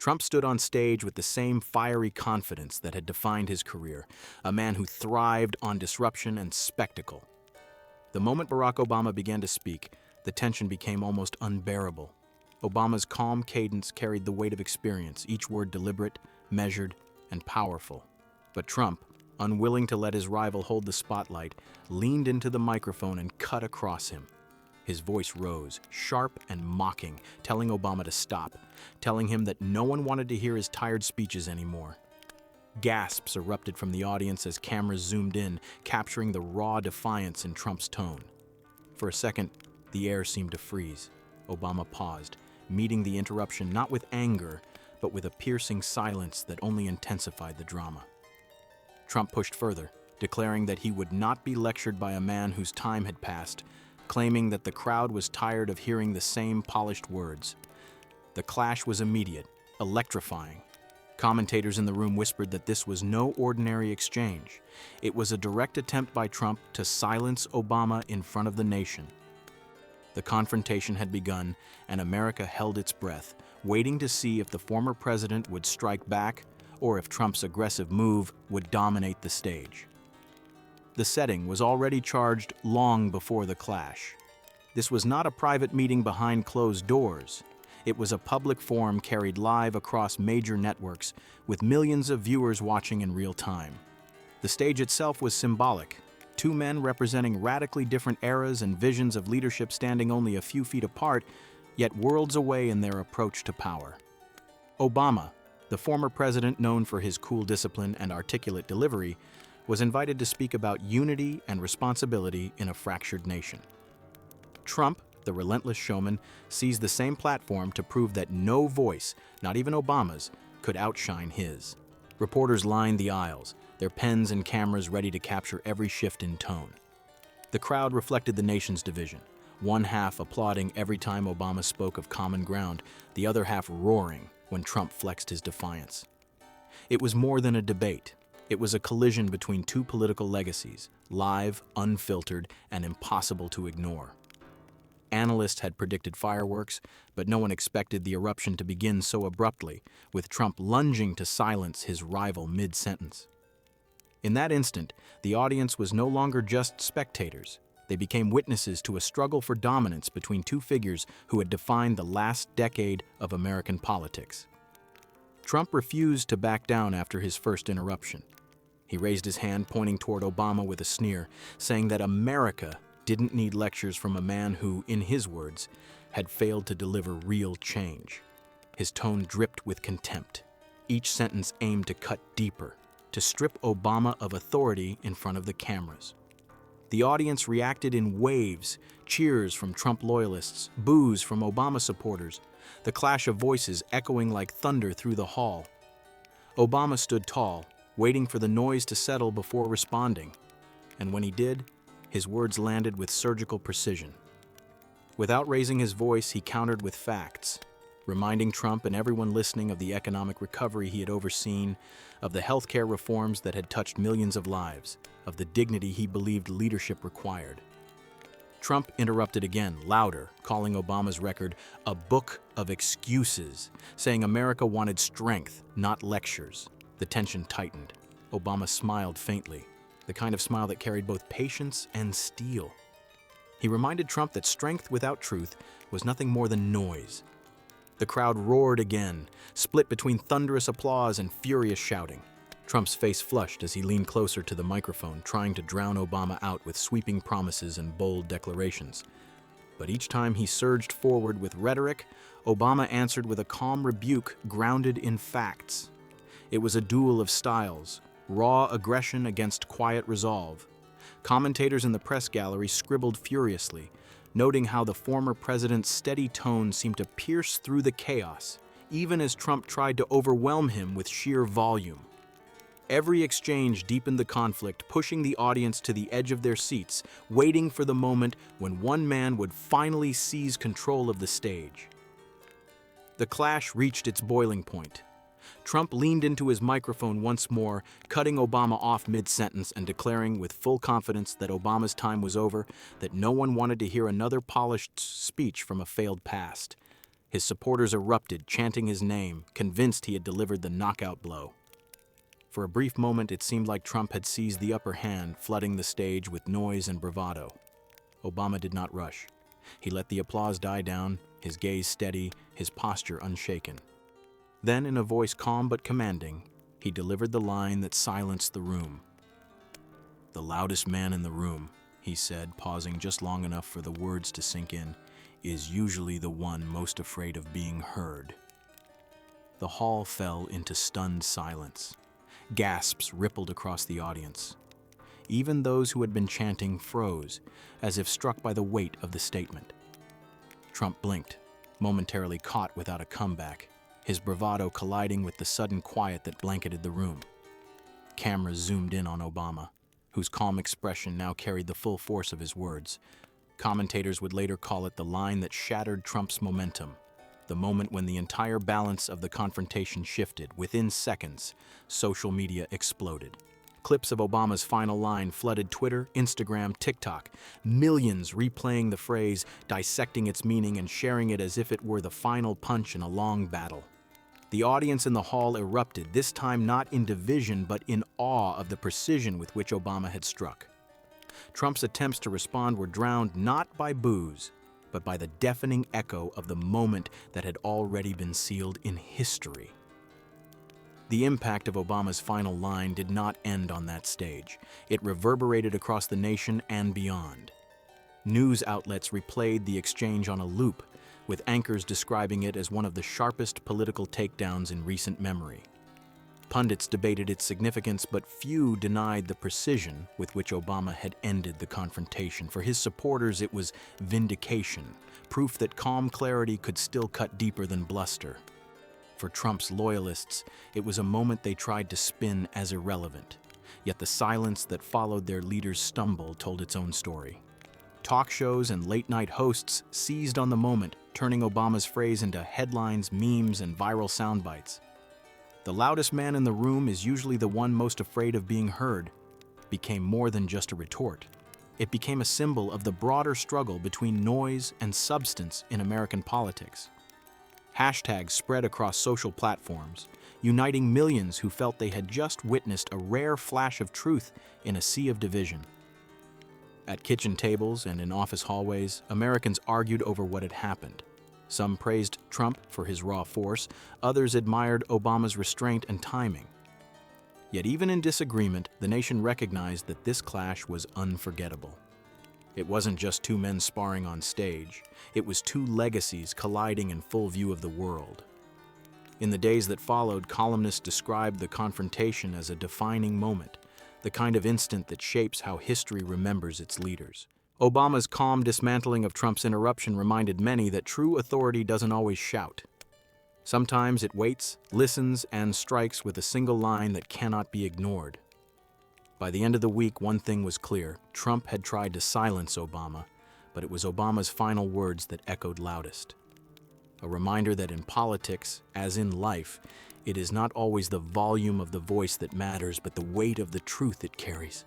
Trump stood on stage with the same fiery confidence that had defined his career, a man who thrived on disruption and spectacle. The moment Barack Obama began to speak, the tension became almost unbearable. Obama's calm cadence carried the weight of experience, each word deliberate, measured, and powerful. But Trump, unwilling to let his rival hold the spotlight, leaned into the microphone and cut across him. His voice rose, sharp and mocking, telling Obama to stop, telling him that no one wanted to hear his tired speeches anymore. Gasps erupted from the audience as cameras zoomed in, capturing the raw defiance in Trump's tone. For a second, the air seemed to freeze. Obama paused, meeting the interruption not with anger, but with a piercing silence that only intensified the drama. Trump pushed further, declaring that he would not be lectured by a man whose time had passed, claiming that the crowd was tired of hearing the same polished words. The clash was immediate, electrifying. Commentators in the room whispered that this was no ordinary exchange. It was a direct attempt by Trump to silence Obama in front of the nation. The confrontation had begun, and America held its breath, waiting to see if the former president would strike back or if Trump's aggressive move would dominate the stage. The setting was already charged long before the clash. This was not a private meeting behind closed doors. It was a public forum carried live across major networks, with millions of viewers watching in real time. The stage itself was symbolic. Two men representing radically different eras and visions of leadership standing only a few feet apart, yet worlds away in their approach to power. Obama, the former president known for his cool discipline and articulate delivery, was invited to speak about unity and responsibility in a fractured nation. Trump, the relentless showman, seized the same platform to prove that no voice, not even Obama's, could outshine his. Reporters lined the aisles, their pens and cameras ready to capture every shift in tone. The crowd reflected the nation's division, one half applauding every time Obama spoke of common ground, the other half roaring when Trump flexed his defiance. It was more than a debate. It was a collision between two political legacies, live, unfiltered, and impossible to ignore. Analysts had predicted fireworks, but no one expected the eruption to begin so abruptly, with Trump lunging to silence his rival mid-sentence. In that instant, the audience was no longer just spectators. They became witnesses to a struggle for dominance between two figures who had defined the last decade of American politics. Trump refused to back down after his first interruption. He raised his hand, pointing toward Obama with a sneer, saying that America didn't need lectures from a man who, in his words, had failed to deliver real change. His tone dripped with contempt. Each sentence aimed to cut deeper, to strip Obama of authority in front of the cameras. The audience reacted in waves, cheers from Trump loyalists, boos from Obama supporters, the clash of voices echoing like thunder through the hall. Obama stood tall, waiting for the noise to settle before responding, and when he did, his words landed with surgical precision. Without raising his voice, he countered with facts, reminding Trump and everyone listening of the economic recovery he had overseen, of the healthcare reforms that had touched millions of lives, of the dignity he believed leadership required. Trump interrupted again, louder, calling Obama's record a book of excuses, saying America wanted strength, not lectures. The tension tightened. Obama smiled faintly, the kind of smile that carried both patience and steel. He reminded Trump that strength without truth was nothing more than noise. The crowd roared again, split between thunderous applause and furious shouting. Trump's face flushed as he leaned closer to the microphone, trying to drown Obama out with sweeping promises and bold declarations. But each time he surged forward with rhetoric, Obama answered with a calm rebuke grounded in facts. It was a duel of styles, raw aggression against quiet resolve. Commentators in the press gallery scribbled furiously, noting how the former president's steady tone seemed to pierce through the chaos, even as Trump tried to overwhelm him with sheer volume. Every exchange deepened the conflict, pushing the audience to the edge of their seats, waiting for the moment when one man would finally seize control of the stage. The clash reached its boiling point. Trump leaned into his microphone once more, cutting Obama off mid-sentence and declaring with full confidence that Obama's time was over, that no one wanted to hear another polished speech from a failed past. His supporters erupted, chanting his name, convinced he had delivered the knockout blow. For a brief moment, it seemed like Trump had seized the upper hand, flooding the stage with noise and bravado. Obama did not rush. He let the applause die down, his gaze steady, his posture unshaken. Then, in a voice calm but commanding, he delivered the line that silenced the room. "The loudest man in the room," he said, pausing just long enough for the words to sink in, "is usually the one most afraid of being heard." The hall fell into stunned silence. Gasps rippled across the audience. Even those who had been chanting froze, as if struck by the weight of the statement. Trump blinked, momentarily caught without a comeback, his bravado colliding with the sudden quiet that blanketed the room. Cameras zoomed in on Obama, whose calm expression now carried the full force of his words. Commentators would later call it the line that shattered Trump's momentum, the moment when the entire balance of the confrontation shifted. Within seconds, social media exploded. Clips of Obama's final line flooded Twitter, Instagram, TikTok, millions replaying the phrase, dissecting its meaning and sharing it as if it were the final punch in a long battle. The audience in the hall erupted, this time not in division but in awe of the precision with which Obama had struck. Trump's attempts to respond were drowned not by boos, but by the deafening echo of the moment that had already been sealed in history. The impact of Obama's final line did not end on that stage. It reverberated across the nation and beyond. News outlets replayed the exchange on a loop, with anchors describing it as one of the sharpest political takedowns in recent memory. Pundits debated its significance, but few denied the precision with which Obama had ended the confrontation. For his supporters, it was vindication, proof that calm clarity could still cut deeper than bluster. For Trump's loyalists, it was a moment they tried to spin as irrelevant, yet the silence that followed their leader's stumble told its own story. Talk shows and late-night hosts seized on the moment, turning Obama's phrase into headlines, memes, and viral sound bites. "The loudest man in the room is usually the one most afraid of being heard," became more than just a retort. It became a symbol of the broader struggle between noise and substance in American politics. Hashtags spread across social platforms, uniting millions who felt they had just witnessed a rare flash of truth in a sea of division. At kitchen tables and in office hallways, Americans argued over what had happened. Some praised Trump for his raw force, others admired Obama's restraint and timing. Yet even in disagreement, the nation recognized that this clash was unforgettable. It wasn't just two men sparring on stage, it was two legacies colliding in full view of the world. In the days that followed, columnists described the confrontation as a defining moment, the kind of instant that shapes how history remembers its leaders. Obama's calm dismantling of Trump's interruption reminded many that true authority doesn't always shout. Sometimes it waits, listens, and strikes with a single line that cannot be ignored. By the end of the week, one thing was clear. Trump had tried to silence Obama, but it was Obama's final words that echoed loudest. A reminder that in politics, as in life, it is not always the volume of the voice that matters, but the weight of the truth it carries.